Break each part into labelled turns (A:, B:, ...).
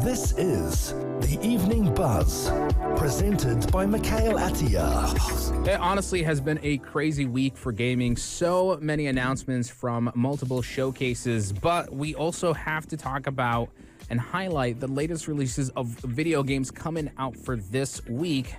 A: This is The Evening Buzz, presented by Mikail Atiyeh.
B: It honestly has been a crazy week for gaming. So many announcements from multiple showcases, but we also have to talk about and highlight the latest releases of video games coming out for this week,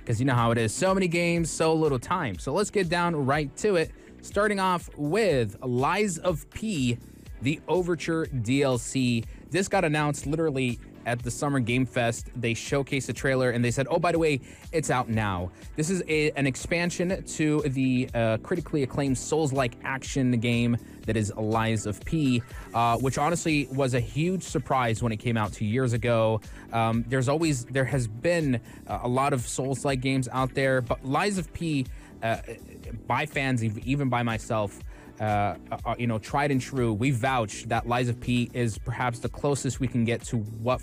B: because you know how it is. So many games, so little time. So let's get down right to it, starting off with Lies of P, the Overture DLC. This got announced literally at the Summer Game Fest. They showcased a trailer and they said, oh, by the way, it's out now. This is an expansion to the critically acclaimed Souls-like action game that is Lies of P, which honestly was a huge surprise when it came out 2 years ago. There has been a lot of Souls-like games out there, but Lies of P, by fans, even by myself, tried and true, we vouch that Lies of P is perhaps the closest we can get to what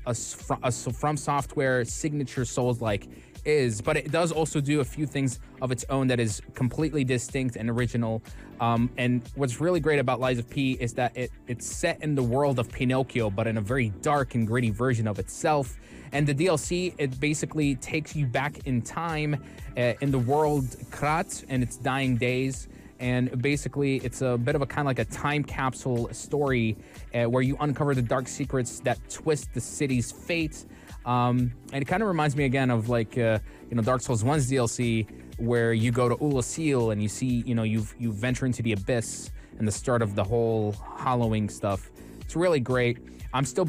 B: a From Software signature Souls-like is, but it does also do a few things of its own that is completely distinct and original. And what's really great about Lies of P is that it's set in the world of Pinocchio, but in a very dark and gritty version of itself. And the DLC, it basically takes you back in time in the world Krat and its dying days. And basically, it's a bit of a kind of like a time capsule story where you uncover the dark secrets that twist the city's fate. And it kind of reminds me again of like, Dark Souls 1's DLC, where you go to Ulasil and you see, you venture into the abyss and the start of the whole hollowing stuff. It's really great. I'm still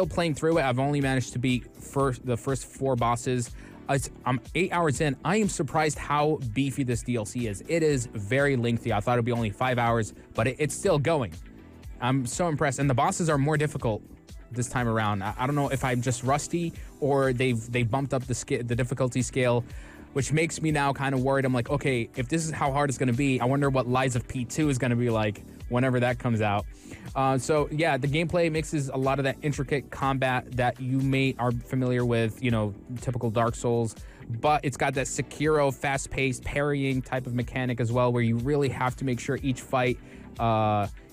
B: playing through it. I've only managed to beat the first 4 bosses. I'm 8 hours in. I am surprised how beefy this DLC is. It is very lengthy. I thought it would be only 5 hours, but it's still going. I'm so impressed. And the bosses are more difficult this time around. I don't know if I'm just rusty or they've bumped up the difficulty scale, which makes me now kind of worried. I'm like, okay, if this is how hard it's going to be, I wonder what Lies of P2 is going to be like whenever that comes out. So yeah, the gameplay mixes a lot of that intricate combat that you are familiar with, typical Dark Souls, but it's got that Sekiro fast-paced parrying type of mechanic as well, where you really have to make sure each fight,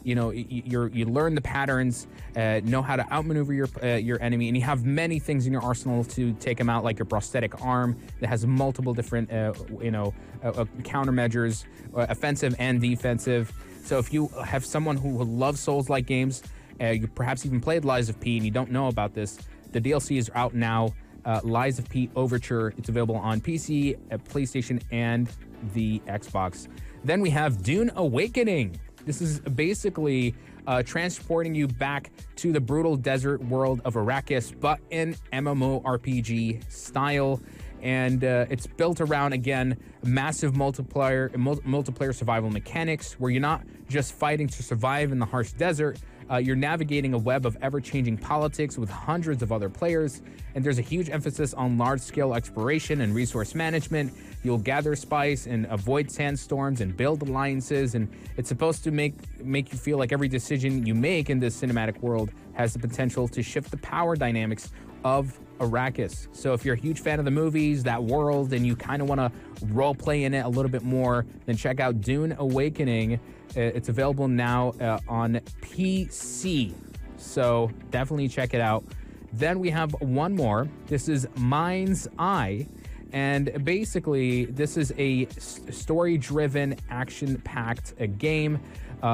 B: you learn the patterns, know how to outmaneuver your enemy, and you have many things in your arsenal to take them out, like your prosthetic arm that has multiple different, countermeasures, offensive and defensive. So if you have someone who loves Souls-like games, you perhaps even played Lies of P and you don't know about this, the DLC is out now. Lies of P Overture. It's available on PC, PlayStation, and the Xbox. Then we have Dune Awakening. This is basically transporting you back to the brutal desert world of Arrakis, but in MMORPG style. And it's built around, again, massive multiplayer survival mechanics, where you're not just fighting to survive in the harsh desert. You're navigating a web of ever-changing politics with hundreds of other players, and there's a huge emphasis on large-scale exploration and resource management. You'll gather spice and avoid sandstorms and build alliances, and it's supposed to make you feel like every decision you make in this cinematic world has the potential to shift the power dynamics of Arrakis. So if you're a huge fan of the movies, that world, and you kind of want to role play in it a little bit more, then check out Dune Awakening. It's available now on PC. So definitely check it out. Then we have one more. This is MindsEye. And basically, this is a story-driven, action-packed game.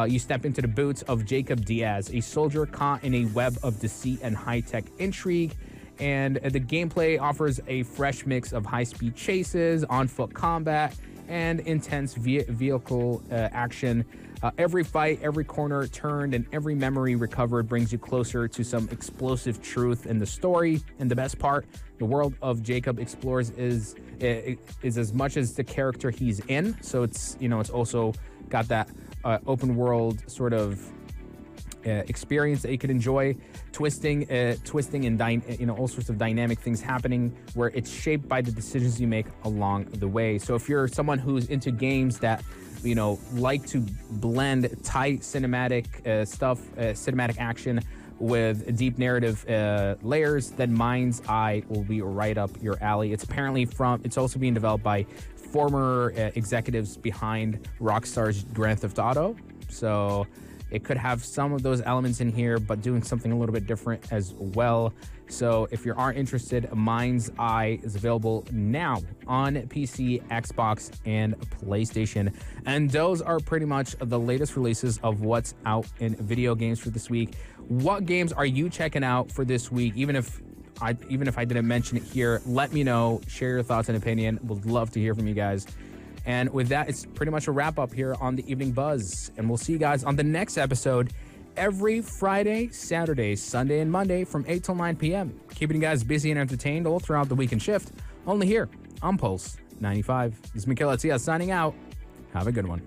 B: You step into the boots of Jacob Diaz, a soldier caught in a web of deceit and high-tech intrigue. And the gameplay offers a fresh mix of high-speed chases, on-foot combat, and intense vehicle action. Every fight, every corner turned, and every memory recovered brings you closer to some explosive truth in the story. And the best part, the world of Jacob explores is as much as the character he's in. So it's also got that open world sort of experience that you could enjoy, twisting and all sorts of dynamic things happening, where it's shaped by the decisions you make along the way. So if you're someone who's into games that like to blend tight cinematic cinematic action with deep narrative layers, then MindsEye will be right up your alley. It's also being developed by former executives behind Rockstar's Grand Theft Auto. So It could have some of those elements in here, but doing something a little bit different as well. So if you are interested, MindsEye is available now on PC, Xbox, and PlayStation. And those are pretty much the latest releases of what's out in video games for this week. What games are you checking out for this week? Even if I didn't mention it here, let me know. Share your thoughts and opinion. Would love to hear from you guys. And with that, it's pretty much a wrap up here on the Evening Buzz. And we'll see you guys on the next episode every Friday, Saturday, Sunday, and Monday from 8 till 9 p.m. Keeping you guys busy and entertained all throughout the weekend shift. Only here on Pulse 95. This is Mikail Atiyeh signing out. Have a good one.